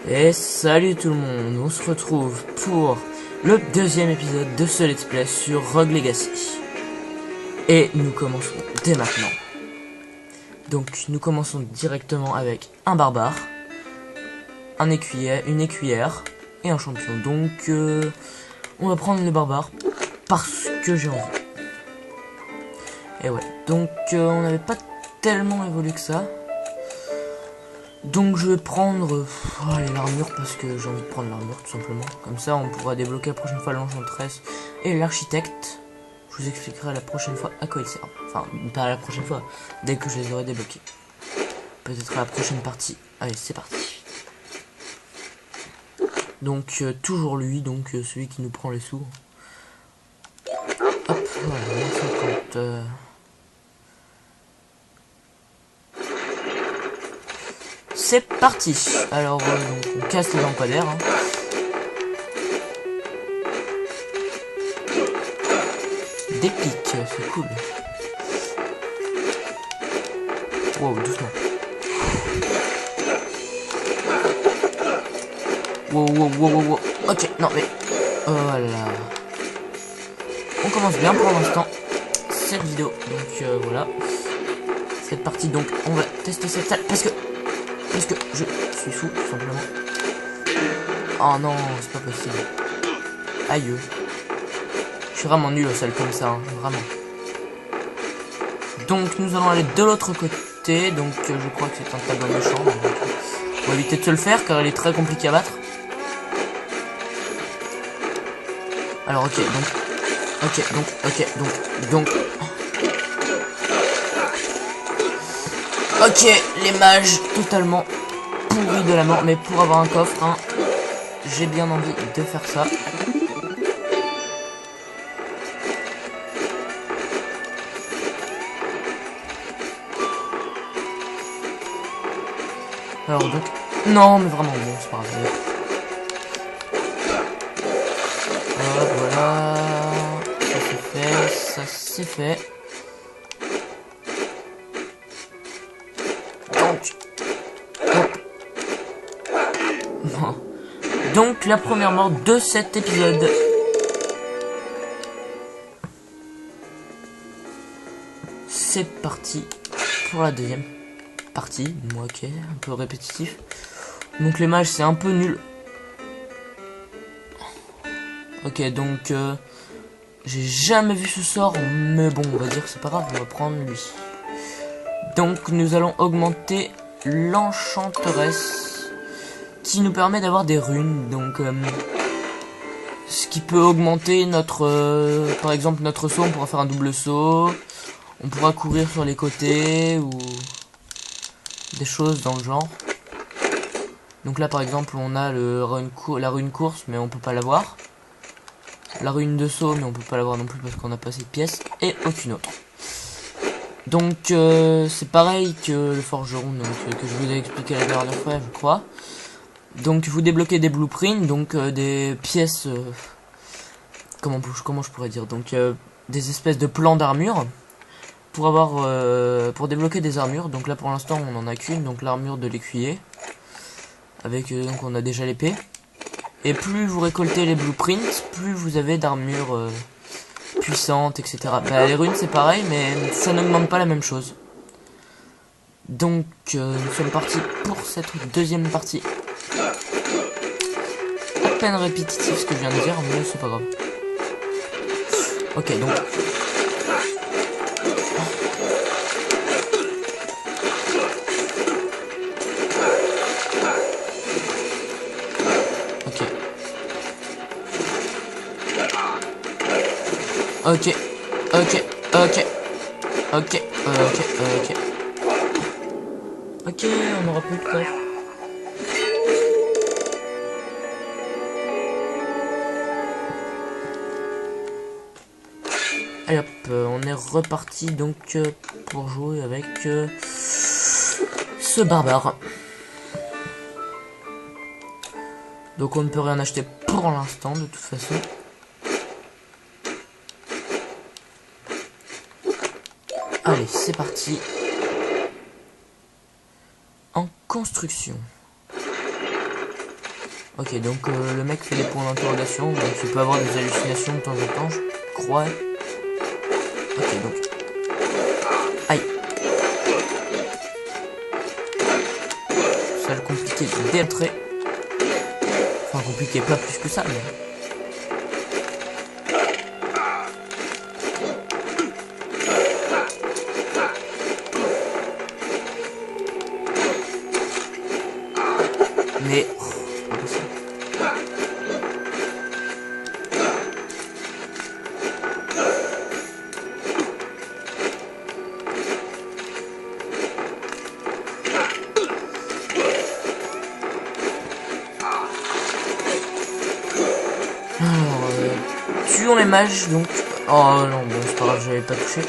Et salut tout le monde, on se retrouve pour le deuxième épisode de ce let's play sur Rogue Legacy. Et nous commençons dès maintenant. Donc nous commençons directement avec un barbare, une écuyère et un champion. Donc on va prendre le barbare parce que j'ai envie. Et ouais, donc on n'avait pas tellement évolué que ça. Donc je vais prendre l'armure parce que j'ai envie de prendre l'armure tout simplement. Comme ça on pourra débloquer la prochaine fois l'enchantresse et l'architecte. Je vous expliquerai la prochaine fois à quoi ils servent. Enfin pas la prochaine fois, dès que je les aurai débloqués. Peut-être à la prochaine partie. Allez c'est parti. Donc toujours lui, donc celui qui nous prend les sous. Hop, voilà, 50. C'est parti. Alors donc on casse les lampadaires. Hein. Des pics, c'est cool. Wow, doucement. Wow. Ok, non mais... Voilà. On commence bien pour l'instant cette vidéo. Donc voilà. Cette partie, donc on va tester cette salle parce que je suis fou, tout simplement. Oh non, c'est pas possible. Aïe. Je suis vraiment nul aux salles comme ça, hein, vraiment. Donc nous allons aller de l'autre côté. Donc je crois que c'est un tableau méchant. Donc, on va éviter de se le faire car il est très compliqué à battre. Alors ok, donc. Ok, les mages totalement pourris de la mort, mais pour avoir un coffre, hein, j'ai bien envie de faire ça. Alors donc, non mais vraiment, bon c'est pas grave. Voilà, ça c'est fait. Donc la première mort de cet épisode. C'est parti pour la deuxième partie. Moi ok, un peu répétitif. Donc les mages c'est un peu nul. Ok donc j'ai jamais vu ce sort. Mais bon on va dire que c'est pas grave, on va prendre lui. Donc nous allons augmenter l'enchanteresse. Qui nous permet d'avoir des runes, donc ce qui peut augmenter notre par exemple notre saut, on pourra faire un double saut, on pourra courir sur les côtés ou des choses dans le genre. Donc là par exemple on a la rune course mais on peut pas l'avoir, la rune de saut mais on peut pas l'avoir non plus parce qu'on n'a pas cette pièce et aucune autre. Donc c'est pareil que le forgeron donc, que je vous ai expliqué la dernière fois je crois. Donc vous débloquez des blueprints, donc des pièces, comment je pourrais dire, donc des espèces de plans d'armure pour avoir, pour débloquer des armures. Donc là pour l'instant on en a qu'une, donc l'armure de l'écuyer, avec donc on a déjà l'épée. Et plus vous récoltez les blueprints, plus vous avez d'armures puissantes, etc. Bah, les runes c'est pareil, mais ça n'augmente pas la même chose. Donc nous sommes partis pour cette deuxième partie. Peine répétitif ce que je viens de dire, mais c'est pas grave. Ok, donc. Ok, on aura plus de coffre. Allez hop, on est reparti donc pour jouer avec ce barbare. Donc on ne peut rien acheter pour l'instant de toute façon. Allez, c'est parti. En construction. Ok, donc le mec fait des points d'interrogation, donc il peut avoir des hallucinations de temps en temps, je crois. Ok, donc... Aïe. Ça le compliqué d'entrer. Enfin, compliqué, pas plus que ça, mais... Mais... tuons les mages, donc... Oh non, bon, c'est pas grave, j'avais pas touché.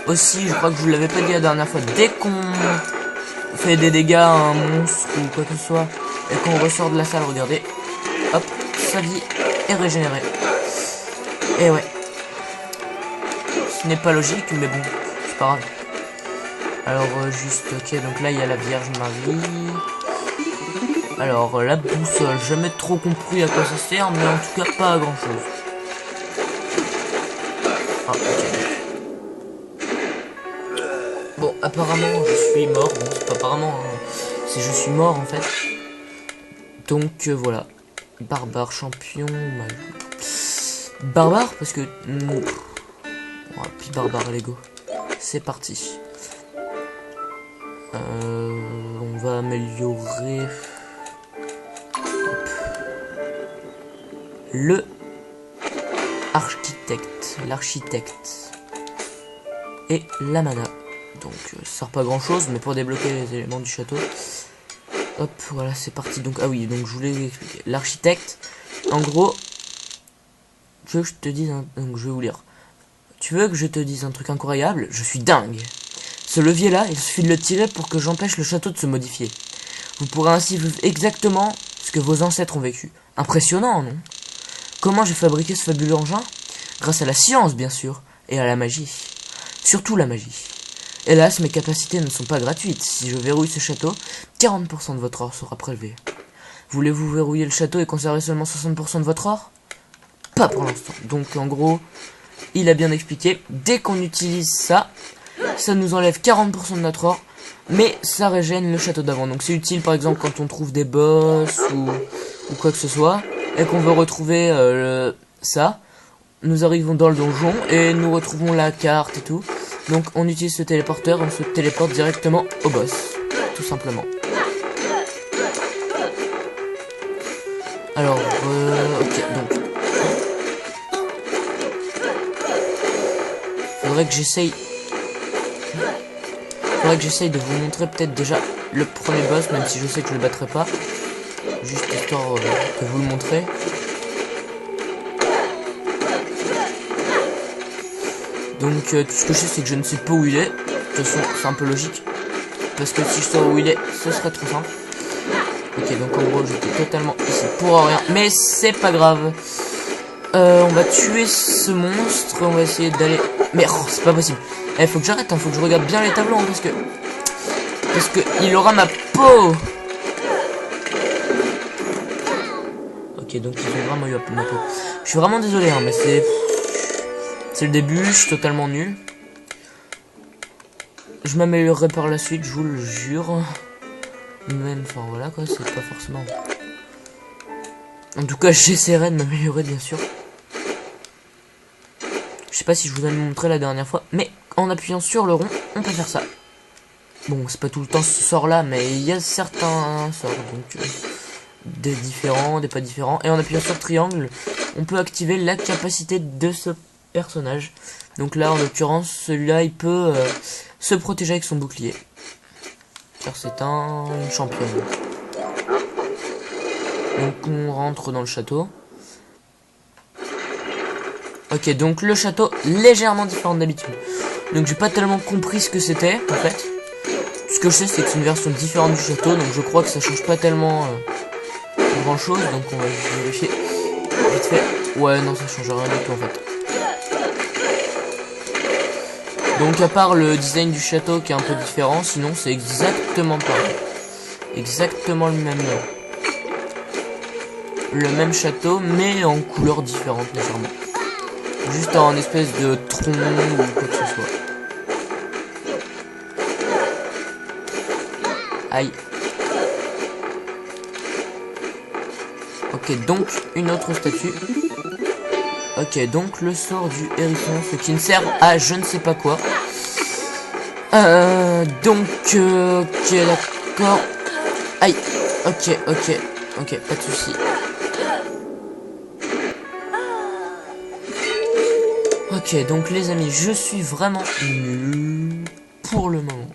Aussi, je crois que je vous l'avais pas dit la dernière fois, dès qu'on fait des dégâts à un monstre ou quoi que ce soit, et qu'on ressort de la salle, regardez, hop, sa vie est régénérée. Et ouais. Ce n'est pas logique, mais bon, c'est pas grave. Alors, juste, ok, donc là, il y a la Vierge Marie. Alors, la boussole, jamais trop compris à quoi ça sert, mais en tout cas, pas à grand chose. Ah, ok. Bon, apparemment, je suis mort. Bon, c'est pas apparemment, hein. C'est je suis mort, en fait. Donc, voilà. Barbare, champion, mal. Barbare, parce que... Oh, puis barbare, Lego. C'est parti. On va améliorer... Hop. Le... l'architecte et la mana. Donc ça sert pas grand chose, mais pour débloquer les éléments du château. Hop, voilà, c'est parti. Donc ah oui, donc je voulais vous expliquer. L'architecte, en gros, tu veux que je te dise donc je vais vous lire. Tu veux que je te dise un truc incroyable? Je suis dingue. Ce levier là, il suffit de le tirer pour que j'empêche le château de se modifier. Vous pourrez ainsi vivre exactement ce que vos ancêtres ont vécu. Impressionnant, non? Comment j'ai fabriqué ce fabuleux engin? Grâce à la science, bien sûr, et à la magie. Surtout la magie. Hélas, mes capacités ne sont pas gratuites. Si je verrouille ce château, 40% de votre or sera prélevé. Voulez-vous verrouiller le château et conserver seulement 60% de votre or? Pas pour l'instant. Donc, en gros, il a bien expliqué. Dès qu'on utilise ça, ça nous enlève 40% de notre or, mais ça régène le château d'avant. Donc, c'est utile, par exemple, quand on trouve des boss ou quoi que ce soit, et qu'on veut retrouver ça. Nous arrivons dans le donjon et nous retrouvons la carte et tout. Donc on utilise ce téléporteur, on se téléporte directement au boss, tout simplement. Alors, ok, donc faudrait que j'essaye de vous montrer peut-être déjà le premier boss, même si je sais que je le battrai pas, juste histoire de vous le montrer. Donc tout ce que je sais, c'est que je ne sais pas où il est. De toute façon, c'est un peu logique, parce que si je sais où il est, ce serait trop simple. Ok, donc en gros, j'étais totalement ici pour rien, mais c'est pas grave. On va tuer ce monstre, on va essayer d'aller... Mais oh, c'est pas possible. Faut que j'arrête, hein, faut que je regarde bien les tableaux, hein, parce que il aura ma peau. Ok, donc ils ont vraiment eu ma peau. Je suis vraiment désolé, hein, mais c'est le début, je suis totalement nul. Je m'améliorerai par la suite, je vous le jure. Même, enfin voilà quoi, c'est pas forcément... En tout cas, j'essaierai de m'améliorer, bien sûr. Je sais pas si je vous avais montré la dernière fois, mais en appuyant sur le rond, on peut faire ça. Bon, c'est pas tout le temps ce sort-là, mais il y a certains sorts, donc... des différents, des pas différents. Et en appuyant sur triangle, on peut activer la capacité de ce personnage. Donc là, en l'occurrence, celui-là, il peut se protéger avec son bouclier. Car c'est un champion. Donc on rentre dans le château. Ok, donc le château légèrement différent d'habitude. Donc j'ai pas tellement compris ce que c'était en fait. Ce que je sais, c'est que c'est une version différente du château, donc je crois que ça change pas tellement grand chose. Donc on va vérifier vite fait. Ouais, non, ça change rien du tout en fait. Donc à part le design du château qui est un peu différent, sinon c'est exactement pareil. Exactement le même. le même château, mais en couleurs différentes légèrement. Juste en espèce de tronc ou quoi que ce soit. Aïe. Ok, donc une autre statue. Ok, donc le sort du hérisson, ce qui ne sert à je ne sais pas quoi. Ok, d'accord. Aïe. Ok, pas de souci. Ok, donc les amis, je suis vraiment nul pour le moment.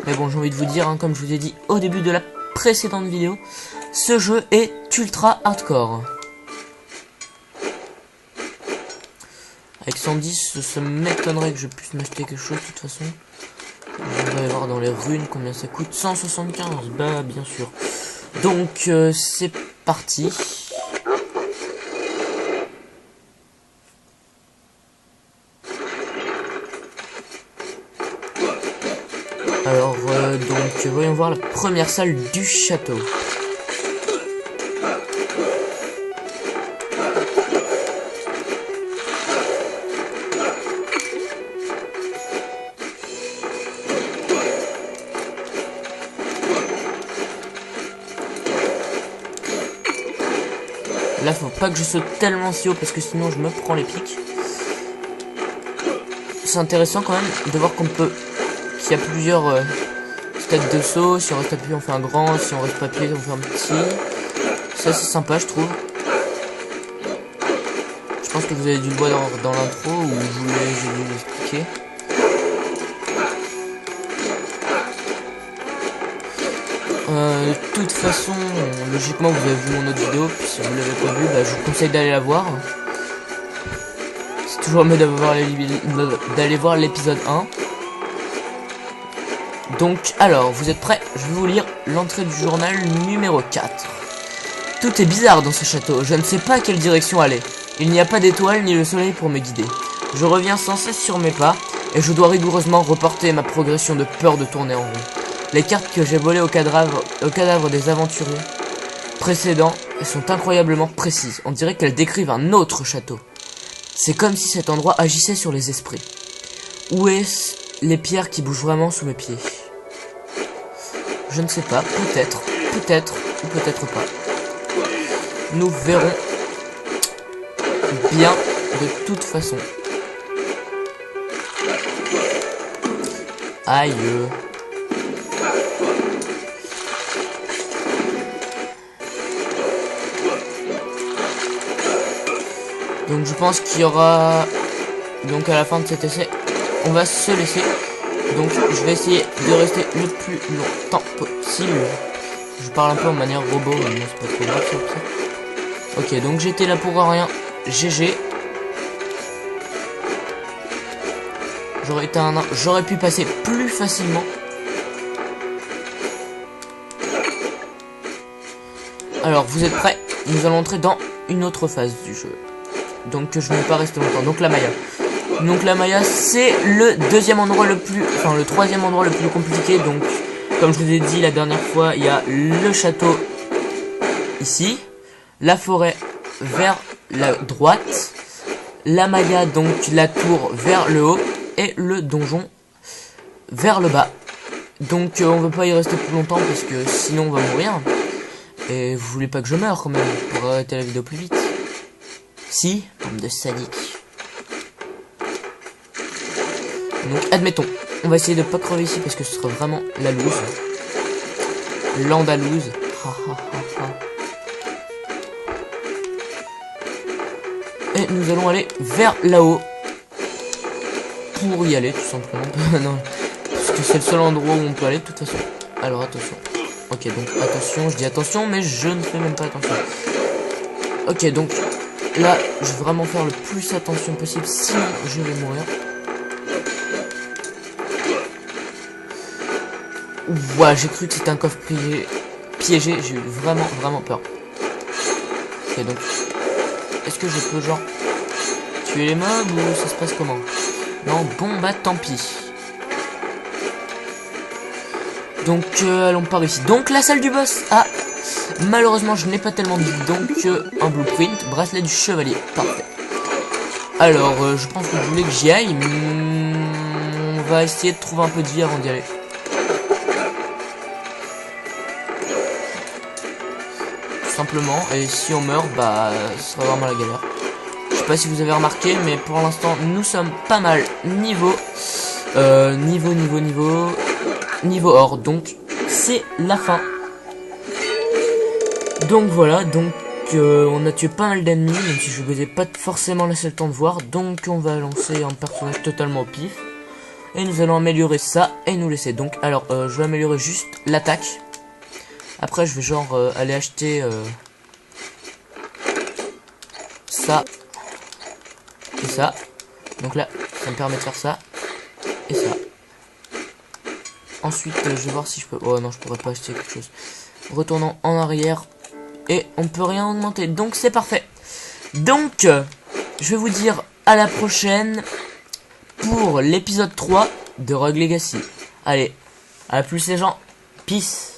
Mais bon, j'ai envie de vous dire, hein, comme je vous ai dit au début de la précédente vidéo, ce jeu est ultra hardcore. Avec 110, ça m'étonnerait que je puisse m'acheter quelque chose de toute façon. On va aller voir dans les runes combien ça coûte. 175, bah bien sûr. Donc c'est parti. Alors donc voyons voir la première salle du château. Là faut pas que je saute tellement si haut parce que sinon je me prends les pics. C'est intéressant quand même de voir qu'on peut, qu'il y a plusieurs stades de saut. Si on reste appuyé on fait un grand, si on reste pas appuyé on fait un petit. Ça c'est sympa je trouve. Je pense que vous avez dû le voir dans l'intro où je voulais vous expliquer. De toute façon, logiquement vous avez vu mon autre vidéo, puis si vous l'avez pas vu, bah, je vous conseille d'aller la voir. C'est toujours mieux d'aller voir l'épisode 1. Donc, alors, vous êtes prêts? Je vais vous lire l'entrée du journal numéro 4. Tout est bizarre dans ce château, je ne sais pas quelle direction aller. Il n'y a pas d'étoile ni le soleil pour me guider. Je reviens sans cesse sur mes pas, et je dois rigoureusement reporter ma progression de peur de tourner en rond. Les cartes que j'ai volées au cadavre des aventuriers précédents sont incroyablement précises. On dirait qu'elles décrivent un autre château. C'est comme si cet endroit agissait sur les esprits. Où est-ce les pierres qui bougent vraiment sous mes pieds? Je ne sais pas, peut-être ou peut-être pas. Nous verrons bien de toute façon. Aïe. Donc je pense qu'il y aura, donc à la fin de cet essai, on va se laisser. Donc je vais essayer de rester le plus longtemps possible. Je parle un peu en manière robot, mais non, c'est pas trop grave ça. Ok, donc j'étais là pour rien. GG. J'aurais été un nain, j'aurais pu passer plus facilement. Alors vous êtes prêts? Nous allons entrer dans une autre phase du jeu. Donc je ne vais pas rester longtemps. Donc la Maya. Donc la Maya c'est le deuxième endroit le plus, enfin le troisième endroit le plus compliqué. Donc comme je vous ai dit la dernière fois, il y a le château ici, la forêt vers la droite, la Maya donc la tour vers le haut et le donjon vers le bas. Donc on veut pas y rester plus longtemps parce que sinon on va mourir. Et vous voulez pas que je meure quand même pour arrêter la vidéo plus vite. Si, bande de sadiques. Donc admettons, on va essayer de pas crever ici parce que ce serait vraiment la loose. L'andalouse. Et nous allons aller vers là-haut. Pour y aller tout simplement. Non, parce que c'est le seul endroit où on peut aller de toute façon. Alors attention. Ok, donc attention, je dis attention mais je ne fais même pas attention. Ok, donc là, je vais vraiment faire le plus attention possible, sinon je vais mourir. Ouah, j'ai cru que c'était un coffre piégé, j'ai eu vraiment peur. Ok, donc, est-ce que je peux genre tuer les mobs ou ça se passe comment? Non, bon bah tant pis. Donc allons par ici. Donc la salle du boss. Ah, malheureusement je n'ai pas tellement de vie. Donc un blueprint, bracelet du chevalier. Parfait. Alors je pense que je voulais que j'y aille. On va essayer de trouver un peu de vie avant d'y aller. Tout simplement. Et si on meurt, bah ce sera vraiment la galère. Je sais pas si vous avez remarqué, mais pour l'instant nous sommes pas mal niveau niveau or. Donc c'est la fin. Donc voilà, donc on a tué pas mal d'ennemis, même si je vous ai pas forcément laissé le temps de voir. Donc on va lancer un personnage totalement au pif. Et nous allons améliorer ça et nous laisser. Donc alors je vais améliorer juste l'attaque. Après je vais genre aller acheter ça et ça. Donc là ça me permet de faire ça et ça. Ensuite je vais voir si je peux... Oh non, je pourrais pas acheter quelque chose. Retournons en arrière. Et on peut rien augmenter, donc c'est parfait. Donc je vais vous dire à la prochaine pour l'épisode 3 de Rogue Legacy. Allez, à plus les gens, peace.